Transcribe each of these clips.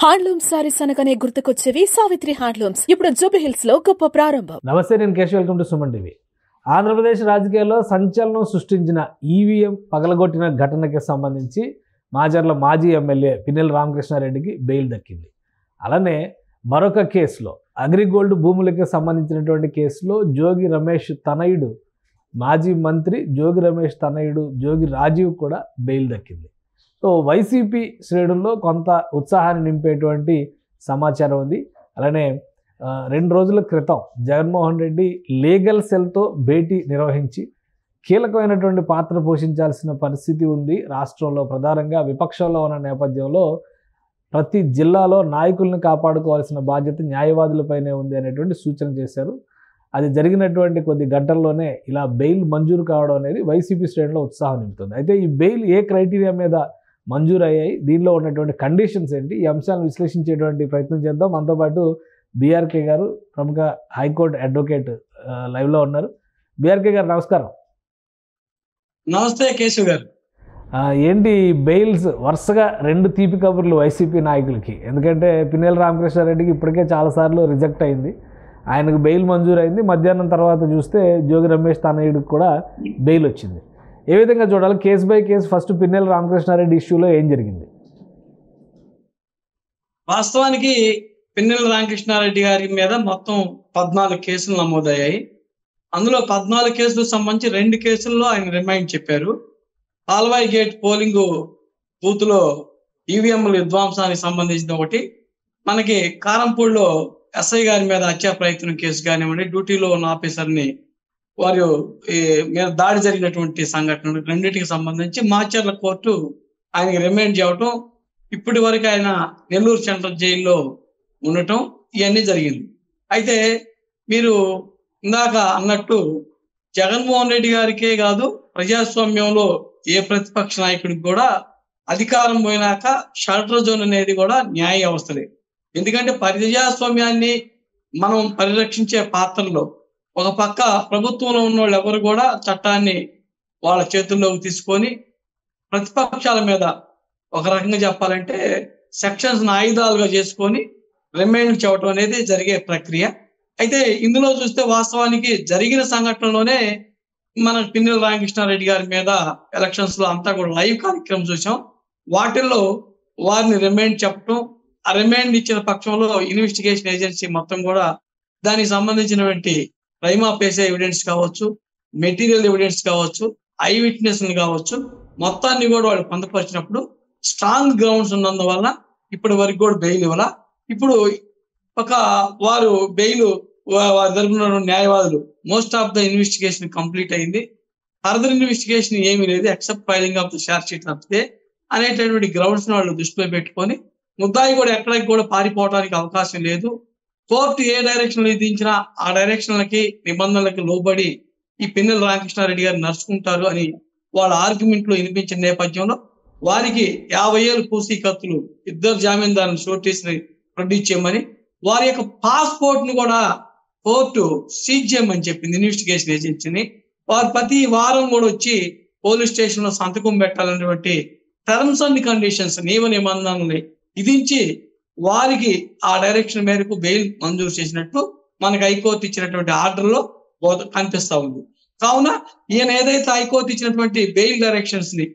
Handloom saris అనగానే గుర్తుకొచ్చేవి Savitri handlooms. ఇప్పుడు Jubilee hills లో గొప్ప ప్రారంభం. నమస్తే, నేను Keshav. Welcome to Suman TV. Andhra Pradesh రాజకీయాల్లో సంచలనం సృష్టించిన ఈవీఎం పగలగొట్టిన ఘటనకి సంబంధించి మాచర్ల మాజీ ఎమ్మెల్యే పిన్నెల రామకృష్ణారెడ్డికి బెయిల్ దక్కింది. అలానే మరొక కేసులో అగ్రిగోల్డ్ భూములకి సంబంధించినటువంటి కేసులో జోగి రమేష్ తనయుడు, మాజీ మంత్రి జోగి రమేష్ తనయుడు జోగి రాజీవ్ కూడా బెయిల్ దక్కింది. సో వైసీపీ శ్రేణుల్లో కొంత ఉత్సాహాన్ని నింపేటువంటి సమాచారం ఉంది. అలానే 2 రోజుల క్రితం జగన్మోహన్ రెడ్డి లీగల్ సెల్తో భేటీ నిర్వహించి కీలకమైనటువంటి పాత్ర పోషించాల్సిన పరిస్థితి ఉంది రాష్ట్రంలో. ప్రధానంగా విపక్షంలో ఉన్న నేపథ్యంలో ప్రతి జిల్లాలో నాయకుల్ని కాపాడుకోవాల్సిన బాధ్యత న్యాయవాదులపైనే ఉంది అనేటువంటి సూచన చేశారు. అది జరిగినటువంటి కొద్ది గంటల్లోనే ఇలా బెయిల్ మంజూరు కావడం అనేది వైసీపీ శ్రేణులో ఉత్సాహం నింపుతుంది. అయితే ఈ బెయిల్ ఏ క్రైటీరియా మీద మంజూరు అయ్యాయి, దీనిలో ఉన్నటువంటి కండిషన్స్ ఏంటి, ఈ అంశాలను విశ్లేషించేటువంటి ప్రయత్నం చేద్దాం. మనతో పాటు బీఆర్కే గారు, ప్రముఖ హైకోర్టు అడ్వకేట్, లైవ్లో ఉన్నారు. బీఆర్కే గారు నమస్కారం. నమస్తే కేశవ్ గారు. ఏంటి బెయిల్స్ వరుసగా 2 తీపి కబుర్లు వైసీపీ నాయకులకి? ఎందుకంటే పిన్నెల రామకృష్ణారెడ్డికి ఇప్పటికే చాలాసార్లు రిజెక్ట్ అయింది, ఆయనకు బెయిల్ మంజూరు అయింది. మధ్యాహ్నం తర్వాత చూస్తే జోగి రమేష్ తనయుడికి కూడా బెయిల్ వచ్చింది. ఏ విధంగా చూడాలి case by case? First Pinnelli Ramakrishna Reddy ఇష్యూలో ఏం జరిగింది? వాస్తవానికి పిన్నెల రామకృష్ణారెడ్డి గారి మీద మొత్తం 14 కేసులు నమోదయ్యాయి. అందులో 14 కేసులకు సంబంధించి 2 కేసుల్లో ఆయన రిమైండ్ చెప్పారు. పాల్వాయి గేట్ పోలింగ్ బూత్ లో ఈవీఎంల విధ్వంసానికి సంబంధించిన ఒకటి, మనకి కారంపూడిలో ఎస్ఐ గారి మీద హత్యా ప్రయత్నం కేసు కానివ్వండి, డ్యూటీలో ఉన్న ఆఫీసర్ని వారు మీద దాడి జరిగినటువంటి సంఘటనలు రెండింటికి సంబంధించి మాచర్ల కోర్టు ఆయనకి రిమైండ్ చేయటం, ఇప్పటి వరకు ఆయన నెల్లూరు సెంట్రల్ జైల్లో ఉండటం, ఇవన్నీ జరిగింది. అయితే మీరు ఇందాక అన్నట్టు జగన్మోహన్ రెడ్డి గారికే కాదు, ప్రజాస్వామ్యంలో ఏ ప్రతిపక్ష నాయకుడికి కూడా అధికారం పోయినాక షెల్టర్ జోన్ అనేది కూడా న్యాయ వ్యవస్థలే. ఎందుకంటే ప్రజాస్వామ్యాన్ని మనం పరిరక్షించే పాత్రలో ఒక పక్క ప్రభుత్వంలో ఉన్న వాళ్ళు ఎవరు కూడా చట్టాన్ని వాళ్ళ చేతుల్లోకి తీసుకొని ప్రతిపక్షాల మీద ఒక రకంగా చెప్పాలంటే సెక్షన్స్ ఆయుధాలుగా చేసుకొని రిమైండ్ చేయటం అనేది జరిగే ప్రక్రియ. అయితే ఇందులో చూస్తే వాస్తవానికి జరిగిన సంఘటనలోనే మన పిన్నెల రామకృష్ణారెడ్డి గారి మీద ఎలక్షన్స్ లో అంతా కూడా లైవ్ కార్యక్రమం చూసాం. వాటిల్లో వారిని రిమైండ్ చెప్పటం, ఆ రిమైండ్ ఇచ్చిన పక్షంలో ఇన్వెస్టిగేషన్ ఏజెన్సీ మొత్తం కూడా దానికి సంబంధించినటువంటి ప్రైమా ఫేసి ఎవిడెన్స్ కావచ్చు, మెటీరియల్ ఎవిడెన్స్ కావచ్చు, ఐ విట్నెస్ కావచ్చు, మొత్తాన్ని కూడా వాళ్ళు పొందపరిచినప్పుడు స్ట్రాంగ్ గ్రౌండ్స్ ఉన్నందువల్ల ఇప్పటి వరకు కూడా బెయిల్ ఇవ్వాల. ఇప్పుడు ఒక వారు బెయిల్ వారి తరపున న్యాయవాదులు most of the investigation complete అయింది, ఫర్దర్ ఇన్వెస్టిగేషన్ ఏమీ లేదు except filing of the charge sheet తప్పితే అనేటటువంటి గ్రౌండ్స్ వాళ్ళు దృష్టిలో పెట్టుకొని ముద్దాయి కూడా ఎక్కడికి కూడా పారిపోవడానికి అవకాశం లేదు. కోర్టు ఏ డైరెక్షన్ విధించినా ఆ డైరెక్షన్లకి నిబంధనలకి లోబడి ఈ పిన్నెల రామకృష్ణారెడ్డి గారు నడుచుకుంటారు అని వాళ్ళ ఆర్గ్యుమెంట్ లో వినిపించిన నేపథ్యంలో వారికి 50 ఏళ్ళు పూసీకత్తులు, 2 జామీందారులు షూరిటీస్ ని ప్రొడ్యూస్ చేయమని, వారి యొక్క పాస్పోర్ట్ ను కూడా కోర్టు సీజ్ చేయమని చెప్పింది ఇన్వెస్టిగేషన్ ఏజెన్సీని. వారు ప్రతి వారం కూడా వచ్చి పోలీస్ స్టేషన్ లో సంతకం పెట్టాలనేటువంటి టర్మ్స్ అండ్ కండిషన్స్, నియమ నిబంధనల్ని విధించి వారికి ఆ డైరెక్షన్ మేరకు బెయిల్ మంజూరు చేసినట్టు మనకు హైకోర్టు ఇచ్చినటువంటి ఆర్డర్ లో కనిపిస్తా ఉంది. కావున ఈయన ఏదైతే హైకోర్టు ఇచ్చినటువంటి బెయిల్ డైరెక్షన్స్ ని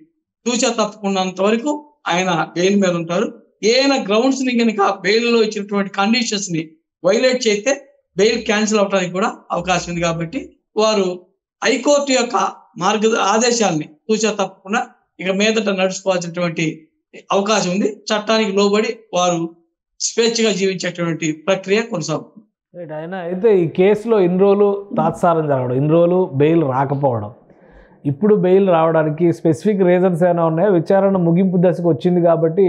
తూచా తప్పకున్నంత వరకు ఆయన బెయిల్ మీద ఉంటారు. ఏదైనా గ్రౌండ్స్ ని కనుక బెయిల్ లో ఇచ్చినటువంటి కండిషన్స్ ని వైలేట్ చేస్తే బెయిల్ క్యాన్సిల్ అవడానికి కూడా అవకాశం ఉంది. కాబట్టి వారు హైకోర్టు యొక్క ఆదేశాలని తూచా తప్పకుండా ఇక మీదట నడుచుకోవాల్సినటువంటి అవకాశం ఉంది. చట్టానికి లోబడి వారు స్వేచ్ఛగా జీవించేటువంటి ప్రక్రియ కొనసాగుతుంది. ఆయన అయితే ఈ కేసులో ఇన్ని రోజులు తాత్సారం జరగడం, ఇన్ని రోజులు బెయిల్ రాకపోవడం, ఇప్పుడు బెయిల్ రావడానికి స్పెసిఫిక్ రీజన్స్ ఏమైనా ఉన్నాయా? విచారణ ముగింపు దశకు వచ్చింది కాబట్టి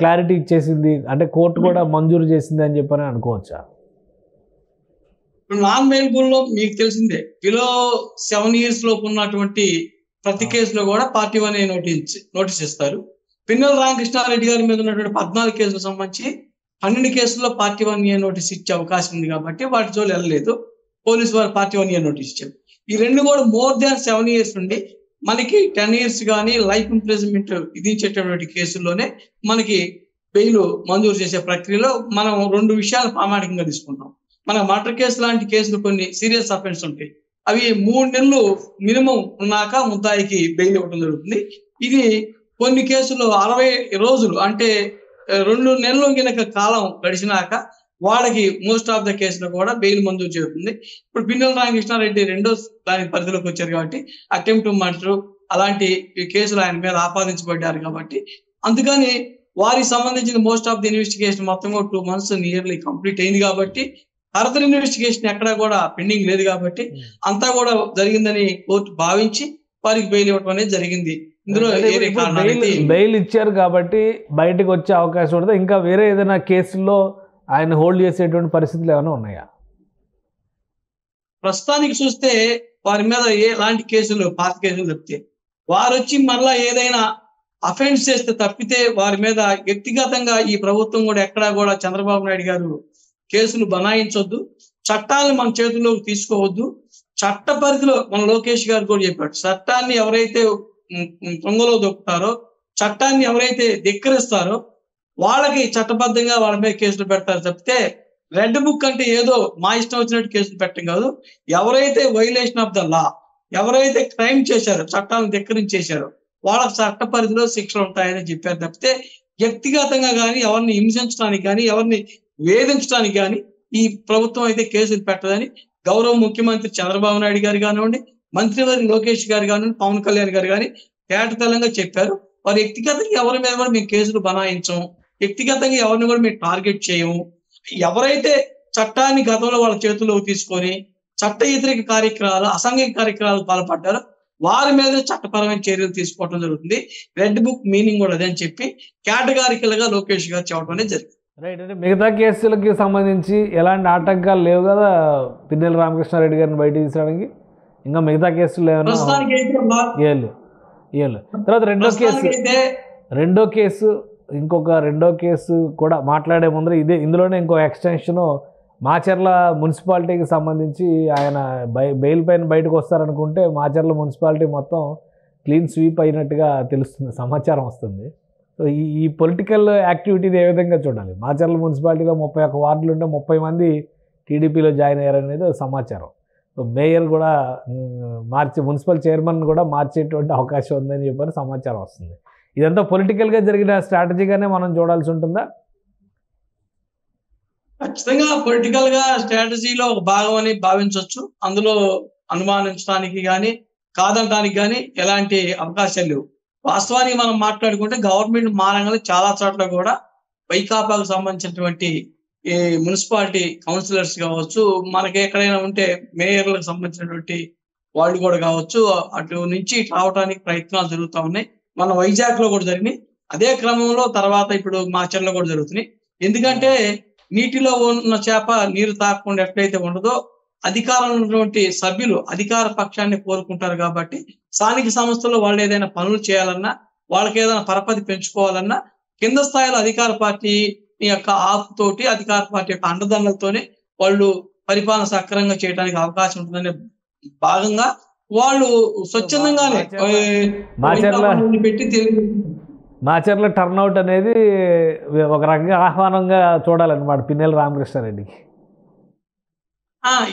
క్లారిటీ ఇచ్చేసింది అంటే కోర్టు కూడా మంజూరు చేసింది అని చెప్పని అనుకోవచ్చా? ఇప్పుడు నాన్ బెయిలబుల్ లో మీకు తెలిసిందే, బిలో 7 years లోపు ఉన్నటువంటి ప్రతి కేసులో కూడా పార్టీ 1 నోటీస్ ఇస్తారు. పిన్నెల రామకృష్ణారెడ్డి గారి మీద ఉన్నటువంటి 14 కేసులకు సంబంధించి 12 కేసుల్లో పార్టీ 1 నోటీస్ ఇచ్చే అవకాశం ఉంది కాబట్టి వాటి జోలు వెళ్ళలేదు. పోలీసు వారు పార్టీ 1 నోటీస్ ఇచ్చారు. ఈ 2 కూడా మోర్ దాన్ 7 years నుండి మనకి 10 years కానీ లైఫ్ ఇంప్రిజన్మెంట్ విధించేటటువంటి కేసుల్లోనే మనకి బెయిల్ మంజూరు చేసే ప్రక్రియలో మనం 2 విషయాలు ప్రామాణికంగా తీసుకుంటాం. మన మర్డర్ కేసు లాంటి కేసులు కొన్ని సీరియస్ అఫెన్స్ ఉంటాయి. అవి 3 నెలలు మినిమం ఉన్నాక ముద్దాయికి బెయిల్ ఇవ్వడం జరుగుతుంది. ఇది కొన్ని కేసులు 60 రోజులు అంటే 2 నెలలు గినక కాలం గడిచినాక వాళ్ళకి మోస్ట్ ఆఫ్ ద కేసులో కూడా బెయిల్ మంజూరు చేస్తుంది. ఇప్పుడు పిన్నెల రామకృష్ణారెడ్డి రెండో దాని పరిధిలోకి వచ్చారు కాబట్టి అటెంప్ట్ మర్డర్ అలాంటి కేసులు ఆయన మీద ఆపాదించబడ్డారు కాబట్టి అందుకని వారికి సంబంధించిన మోస్ట్ ఆఫ్ ది ఇన్వెస్టిగేషన్ మొత్తం 2 months నియర్లీ కంప్లీట్ అయింది కాబట్టి ఫర్దర్ ఇన్వెస్టిగేషన్ ఎక్కడా కూడా పెండింగ్ లేదు కాబట్టి అంతా కూడా జరిగిందని కోర్టు భావించి వారికి బెయిల్ ఇవ్వడం అనేది జరిగింది. ఇందులో బెయిల్ ఇచ్చారు కాబట్టి బయటకు వచ్చే అవకాశం ఉంటుంది. ఇంకా వేరే ఏదైనా కేసుల్లో ఆయన హోల్డ్ చేసేటువంటి పరిస్థితులు ఏమైనా ఉన్నాయా? ప్రస్తుతానికి చూస్తే వారి మీద ఎలాంటి కేసులు పాత కేసులు తప్పితే వారు వచ్చి మళ్ళా ఏదైనా అఫెన్స్ చేస్తే తప్పితే వారి మీద వ్యక్తిగతంగా ఈ ప్రభుత్వం కూడా ఎక్కడా కూడా చంద్రబాబు నాయుడు గారు కేసులు బనాయించొద్దు, చట్టాలను మన చేతుల్లోకి తీసుకోవద్దు. చట్ట పరిధిలో మన లోకేష్ గారు కూడా చెప్పాడు, చట్టాన్ని ఎవరైతే తొంగలో దొక్కుతారో, చట్టాన్ని ఎవరైతే ధిక్కరిస్తారో వాళ్ళకి చట్టబద్ధంగా వాళ్ళ మీద కేసులు పెడతారు తప్పితే రెడ్ బుక్ అంటే ఏదో మా ఇష్టం వచ్చినట్టు కేసులు పెట్టడం కాదు. ఎవరైతే వైలేషన్ ఆఫ్ ద లా, ఎవరైతే క్రైమ్ చేశారో, చట్టాలను ధిక్కరించేశారో వాళ్ళకి చట్ట పరిధిలో శిక్షలు ఉంటాయని చెప్పారు తప్పితే వ్యక్తిగతంగా కానీ ఎవరిని హింసించడానికి కానీ ఎవరిని వేధించడానికి కానీ ఈ ప్రభుత్వం అయితే కేసులు పెట్టదని గౌరవ ముఖ్యమంత్రి చంద్రబాబు నాయుడు గారు కానివ్వండి, మంత్రివర్గ లోకేష్ గారు కానివ్వండి, పవన్ కళ్యాణ్ గారు కానీ తేటతెల్లంగా చెప్పారు. వారు వ్యక్తిగతంగా ఎవరి మీద కూడా మేము కేసులు బనాయించం, వ్యక్తిగతంగా ఎవరిని కూడా మేము టార్గెట్ చేయము. ఎవరైతే చట్టాన్ని గతంలో వాళ్ళ చేతుల్లోకి తీసుకొని చట్ట వ్యతిరేక కార్యక్రమాలు, అసాంఘిక కార్యక్రమాలకు పాల్పడ్డారో వారి మీద చట్టపరమైన చర్యలు తీసుకోవడం జరుగుతుంది. రెడ్ బుక్ మీనింగ్ కూడా అదే అని చెప్పి కేటగారికల్ గా లోకేష్ గారు చెప్పడం అనేది జరిగింది. రైట్. అంటే మిగతా కేసులకి సంబంధించి ఎలాంటి ఆటంకాలు లేవు కదా పిన్నెల రామకృష్ణారెడ్డి గారిని బయట తీసడానికి? ఇంకా మిగతా కేసులు ఏమైనా? తర్వాత రెండో కేసు రెండో కేసు కూడా మాట్లాడే ముందర ఇందులోనే ఇంకో ఎక్స్టెన్షను మాచర్ల మున్సిపాలిటీకి సంబంధించి ఆయన బెయిల్ పైన బయటకు వస్తారనుకుంటే మాచర్ల మున్సిపాలిటీ మొత్తం క్లీన్ స్వీప్ అయినట్టుగా తెలుస్తుంది, సమాచారం వస్తుంది. సో ఈ పొలిటికల్ యాక్టివిటీని ఏ విధంగా చూడాలి? మాచర్ల మున్సిపాలిటీలో 31 వార్డులు ఉంటే 30 మంది టీడీపీలో జాయిన్ అయ్యారనేది సమాచారం. సో మేయర్ కూడా మున్సిపల్ చైర్మన్ కూడా మార్చేటువంటి అవకాశం ఉందని చెప్పని సమాచారం వస్తుంది. ఇదంతా పొలిటికల్గా జరిగిన స్ట్రాటజీగానే మనం చూడాల్సి ఉంటుందా? ఖచ్చితంగా పొలిటికల్ గా స్ట్రాటజీలో ఒక భాగం అని భావించవచ్చు. అందులో అనుమానించడానికి కానీ కాదనడానికి కానీ ఎలాంటి అవకాశాలు లేవు. వాస్తవానికి మనం మాట్లాడుకుంటే గవర్నమెంట్ మారంగా చాలా చోట్ల కూడా వైకాపాకు సంబంధించినటువంటి ఈ మున్సిపాలిటీ కౌన్సిలర్స్ కావచ్చు, మనకి ఎక్కడైనా ఉంటే మేయర్లకు సంబంధించినటువంటి వాళ్ళు కూడా కావచ్చు, అటు నుంచి రావడానికి ప్రయత్నాలు జరుగుతూ ఉన్నాయి. మన వైజాగ్ లో కూడా జరిగినాయి. అదే క్రమంలో తర్వాత ఇప్పుడు మాచర్లో కూడా జరుగుతున్నాయి. ఎందుకంటే నీటిలో ఉన్న చేప నీరు తాకకుండా ఎట్లయితే ఉండదో అధికారంలో ఉన్నటువంటి సభ్యులు అధికార పక్షాన్ని కోరుకుంటారు కాబట్టి స్థానిక సంస్థల్లో వాళ్ళు ఏదైనా పనులు చేయాలన్నా, వాళ్ళకి ఏదైనా పరపతి పెంచుకోవాలన్నా కింద స్థాయిలో అధికార పార్టీ యొక్క ఆపుతోటి, అధికార పార్టీ యొక్క అండదండలతోనే వాళ్ళు పరిపాలన సక్రమంగా చేయడానికి అవకాశం ఉంటుందనే భాగంగా వాళ్ళు స్వచ్ఛందంగానే పెట్టి మాచర్ల టర్న్అవుట్ అనేది ఒక రకంగా ఆహ్వానంగా చూడాలన్నమాట పిన్నెల రామకృష్ణారెడ్డికి.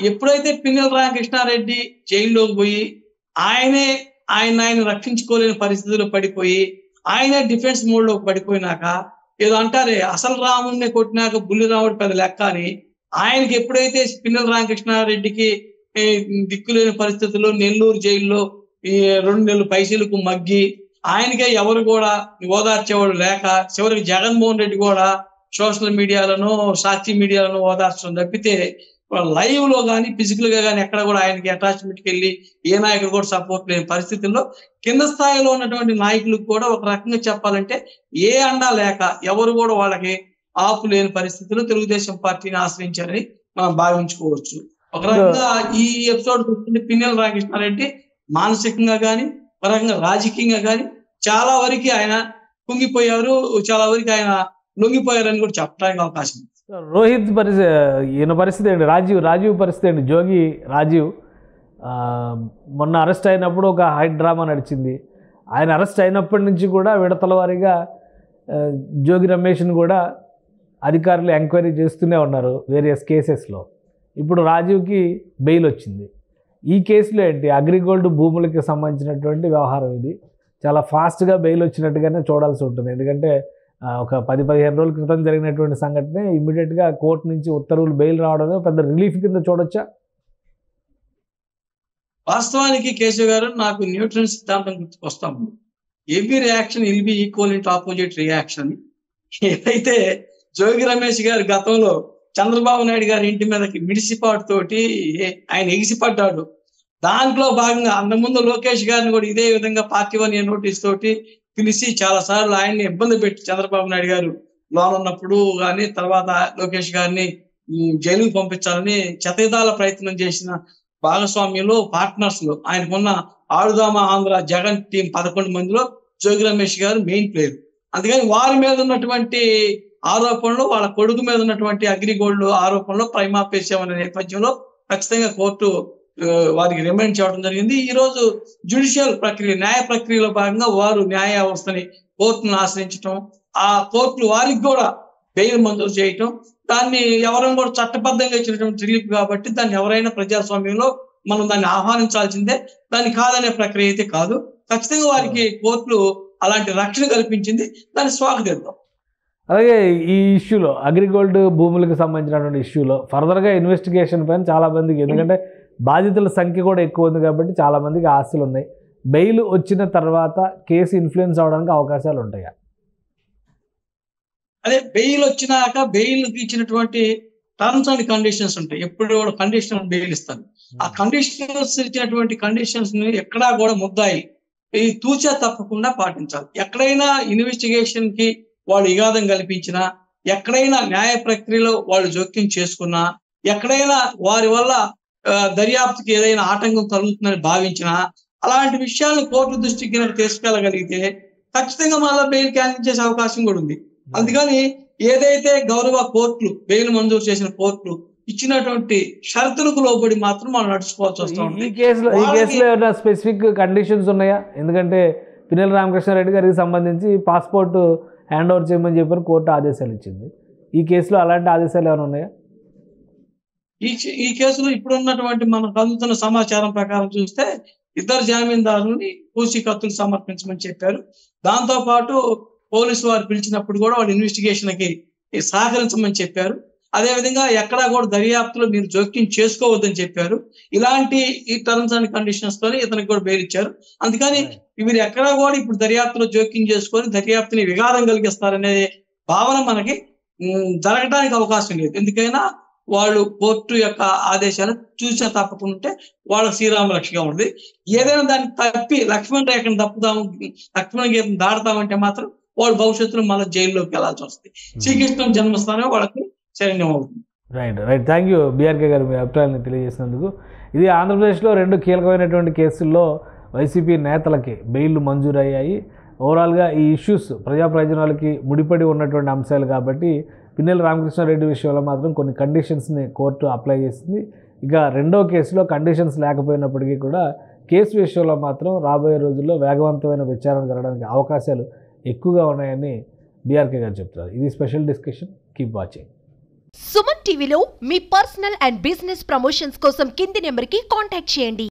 ఎప్పుడైతే పిన్నెల రామకృష్ణారెడ్డి జైల్లోకి పోయి ఆయన రక్షించుకోలేని పరిస్థితుల్లో పడిపోయి ఆయనే డిఫెన్స్ మోడ్ లో పడిపోయినాక ఏదో అంటారే అసలు రాముడిని కొట్టినాక బుల్లి రాముడు పెద్ద లెక్క అని, ఆయనకి ఎప్పుడైతే పిన్నెల రామకృష్ణారెడ్డికి దిక్కులేని పరిస్థితుల్లో నెల్లూరు జైల్లో ఈ 2 నెలలు పైసలకు మగ్గి ఆయనకే ఎవరు కూడా ఓదార్చేవాడు లేక చివరికి జగన్మోహన్ రెడ్డి కూడా సోషల్ మీడియాలను సాక్షి మీడియాలను ఓదార్చడం తప్పితే లైవ్ లో కానీ ఫిజికల్ గా కానీ ఎక్కడ కూడా ఆయనకి అటాచ్మెంట్కి వెళ్ళి ఏ నాయకుడు కూడా సపోర్ట్ లేని పరిస్థితుల్లో కింద స్థాయిలో ఉన్నటువంటి నాయకులకు కూడా ఒక రకంగా చెప్పాలంటే ఏ అండా లేక ఎవరు కూడా వాళ్ళకి ఆపు లేని పరిస్థితుల్లో తెలుగుదేశం పార్టీని ఆశ్రయించారని మనం భావించుకోవచ్చు. ఒక రకంగా ఈ ఎపిసోడ్ పిన్నెల రామకృష్ణారెడ్డి మానసికంగా కానీ ఒక రకంగా రాజకీయంగా కానీ చాలా వరకు ఆయన కుంగిపోయారు, చాలా వరకు ఆయన లొంగిపోయారని కూడా చెప్పడానికి అవకాశం ఉంది. రోహిత్ ఈయన పరిస్థితి ఏంటి? రాజీవ్ పరిస్థితి ఏంటి? జోగి రాజీవ్ మొన్న అరెస్ట్ అయినప్పుడు ఒక హైట్ డ్రామా నడిచింది. ఆయన అరెస్ట్ అయినప్పటి నుంచి కూడా విడతల వారీగా జోగి రమేష్ని కూడా అధికారులు ఎంక్వైరీ చేస్తూనే ఉన్నారు వేరియస్ కేసెస్లో. ఇప్పుడు రాజీవ్కి బెయిల్ వచ్చింది. ఈ కేసులో ఏంటి, అగ్రిగోల్డ్ భూములకి సంబంధించినటువంటి వ్యవహారం ఇది. చాలా ఫాస్ట్గా బెయిల్ వచ్చినట్టుగానే చూడాల్సి ఉంటుంది. ఎందుకంటే ఒక 10-15 రోజుల క్రితం జరిగినటువంటి సంఘటనే ఇమ్మీడియట్గా కోర్టు నుంచి ఉత్తర్వులు బెయిల్ రావడమే పెద్ద రిలీఫ్ కింద చూడొచ్చా? వాస్తవానికి కేశవ్ గారు, నాకు న్యూటన్ సిద్ధాంతం వస్తాము. Every reaction will be equal into opposite reaction. ఏదైతే జోగి రమేష్ గారు గతంలో చంద్రబాబు నాయుడు గారి ఇంటి మీదకి మిడిసిపాటు తోటి ఆయన ఎగిసిపడ్డాడు, దాంట్లో భాగంగా అంతకుముందు లోకేష్ గారిని కూడా ఇదే విధంగా పార్టీ 1 నోటీస్ తోటి పిలిచి చాలా సార్లు ఆయన్ని ఇబ్బంది పెట్టి చంద్రబాబు నాయుడు గారు లోన్ ఉన్నప్పుడు కానీ తర్వాత లోకేష్ గారిని జైలుకు పంపించాలని శతవిధాల ప్రయత్నం చేసిన భాగస్వామ్యంలో పార్ట్నర్స్ లో ఆయనకున్న ఆడుదామా ఆంధ్ర జగన్ టీం 11 మందిలో జోగి రమేష్ గారు మెయిన్ ప్లేయర్. అందుకని వారి మీద ఉన్నటువంటి ఆరోపణలు, వాళ్ళ కొడుకు మీద ఉన్నటువంటి అగ్రిగోల్డ్ ఆరోపణలు ప్రైమా ఫేసి అనే నేపథ్యంలో ఖచ్చితంగా కోర్టు వారికి రిమైండ్ చేయడం జరిగింది. ఈ రోజు జ్యుడిషియల్ ప్రక్రియ, న్యాయ ప్రక్రియలో భాగంగా వారు న్యాయ వ్యవస్థని కోర్టును ఆశ్రయించడం, ఆ కోర్టులు వారికి కూడా బెయిల్ మంజూరు చేయటం, దాన్ని ఎవరైనా కూడా చట్టబద్ధంగా ఇచ్చినటువంటి రిలీఫ్ కాబట్టి దాన్ని ఎవరైనా ప్రజాస్వామ్యంలో మనం దాన్ని ఆహ్వానించాల్సిందే, దాన్ని కాదనే ప్రక్రియ అయితే కాదు. ఖచ్చితంగా వారికి కోర్టులు అలాంటి రక్షణ కల్పించింది, దాన్ని స్వాగతిద్దాం. అలాగే ఈ ఇష్యూలో అగ్రిగోల్డ్ భూములకు సంబంధించినటువంటి ఇష్యూలో ఫర్దర్గా ఇన్వెస్టిగేషన్ పైన చాలామందికి, ఎందుకంటే బాధితుల సంఖ్య కూడా ఎక్కువ ఉంది కాబట్టి చాలామందికి ఆస్తులు ఉన్నాయి. బెయిల్ వచ్చిన తర్వాత కేసు ఇన్ఫ్లుయెన్స్ అవడానికి అవకాశాలు ఉంటాయా? అదే బెయిల్ వచ్చినాక బెయిల్ ఇచ్చినటువంటి టర్మ్స్ అండ్ కండిషన్స్ ఉంటాయి. ఎప్పుడు కూడా కండిషనల్ బెయిల్ ఇస్తారు. ఆ కండిషనల్స్ ఇచ్చినటువంటి కండిషన్స్ ని ఎక్కడా కూడా ముద్దాయి ఈ తూచా తప్పకుండా పాటించాలి. ఎక్కడైనా ఇన్వెస్టిగేషన్ కి వాళ్ళు విఘాతం కల్పించినా, ఎక్కడైనా న్యాయ ప్రక్రియలో వాళ్ళు జోక్యం చేసుకున్నా, ఎక్కడైనా వారి వల్ల దర్యాప్తుకి ఏదైనా ఆటంకం కలుగుతుందని భావించినా, అలాంటి విషయాలను కోర్టు దృష్టికి తీసుకెళ్ళగలిగితే ఖచ్చితంగా మళ్ళీ బెయిల్ క్యాన్సిల్ చేసే అవకాశం కూడా ఉంది. అందుకని ఏదైతే గౌరవ కోర్టులు బెయిల్ మంజూరు చేసిన కోర్టులు ఇచ్చినటువంటి షరతులకు లోబడి మాత్రం మనం నడుచుకోవాల్సి వస్తుంది. ఈ కేసులో ఏమైనా స్పెసిఫిక్ కండిషన్స్ ఉన్నాయా? ఎందుకంటే పిన్నెల రామకృష్ణారెడ్డి గారికి సంబంధించి పాస్పోర్ట్ హ్యాండ్ ఓవర్ చేయమని చెప్పి కోర్టు ఆదేశాలు ఇచ్చింది. ఈ కేసులో అలాంటి ఆదేశాలు ఏమైనా ఉన్నాయా? ఈ కేసులో ఇప్పుడు ఉన్నటువంటి మనకు అందుతున్న సమాచారం ప్రకారం చూస్తే 2 జామీందారుని పూచీకత్తులు సమర్పించమని చెప్పారు. దాంతో పాటు పోలీసు వారు పిలిచినప్పుడు కూడా వాళ్ళు ఇన్వెస్టిగేషన్ కి సహకరించమని చెప్పారు. అదేవిధంగా ఎక్కడా కూడా దర్యాప్తులో మీరు జోక్యం చేసుకోవద్దని చెప్పారు. ఇలాంటి ఈ టర్మ్స్ అండ్ కండిషన్స్ తోనే ఇతనికి కూడా బెయిల్ ఇచ్చారు. అందుకని వీరు ఎక్కడా కూడా ఇప్పుడు దర్యాప్తులో జోక్యం చేసుకొని దర్యాప్తుని విఘాతం కలిగిస్తారనే భావన మనకి జరగడానికి అవకాశం లేదు. ఎందుకైనా వాళ్ళు కోర్టు యొక్క ఆదేశాలు చూసినా తప్పకుంటే వాళ్ళ శ్రీరామ రక్షగా ఉంది. ఏదైనా దాన్ని తప్పి లక్ష్మణ్ రేఖను తప్పుదాము, లక్ష్మణ్ గీతను దాడతామంటే మాత్రం వాళ్ళు భవిష్యత్తులో మళ్ళీ జైల్లోకి వెళ్లాల్సి వస్తుంది. శ్రీకృష్ణ జన్మస్థానం వాళ్ళకి శరణ్యం అవుతుంది. రైట్. థ్యాంక్ యూ బీఆర్కే గారు, మీ అభిప్రాయాన్ని తెలియజేసినందుకు. ఇది ఆంధ్రప్రదేశ్లో 2 కీలకమైనటువంటి కేసుల్లో వైసీపీ నేతలకి బెయిల్ మంజూరయ్యాయి. ఓవరాల్గా ఈ ఇష్యూస్ ప్రజా ప్రయోజనాలకి ముడిపడి ఉన్నటువంటి అంశాలు కాబట్టి పిన్నెల రామకృష్ణారెడ్డి విషయంలో మాత్రం కొన్ని కండిషన్స్ని కోర్టు అప్లై చేసింది. ఇక రెండో కేసులో కండిషన్స్ లేకపోయినప్పటికీ కూడా కేసు విషయంలో మాత్రం రాబోయే రోజుల్లో వేగవంతమైన విచారణ జరగడానికి అవకాశాలు ఎక్కువగా ఉన్నాయని బీఆర్కే గారు చెప్తున్నారు. ఇది special discussion. Keep watching. Suman టీవీలో మీ పర్సనల్ అండ్ బిజినెస్ ప్రమోషన్స్ కోసం కింది నెంబర్కి కాంటాక్ట్ చేయండి.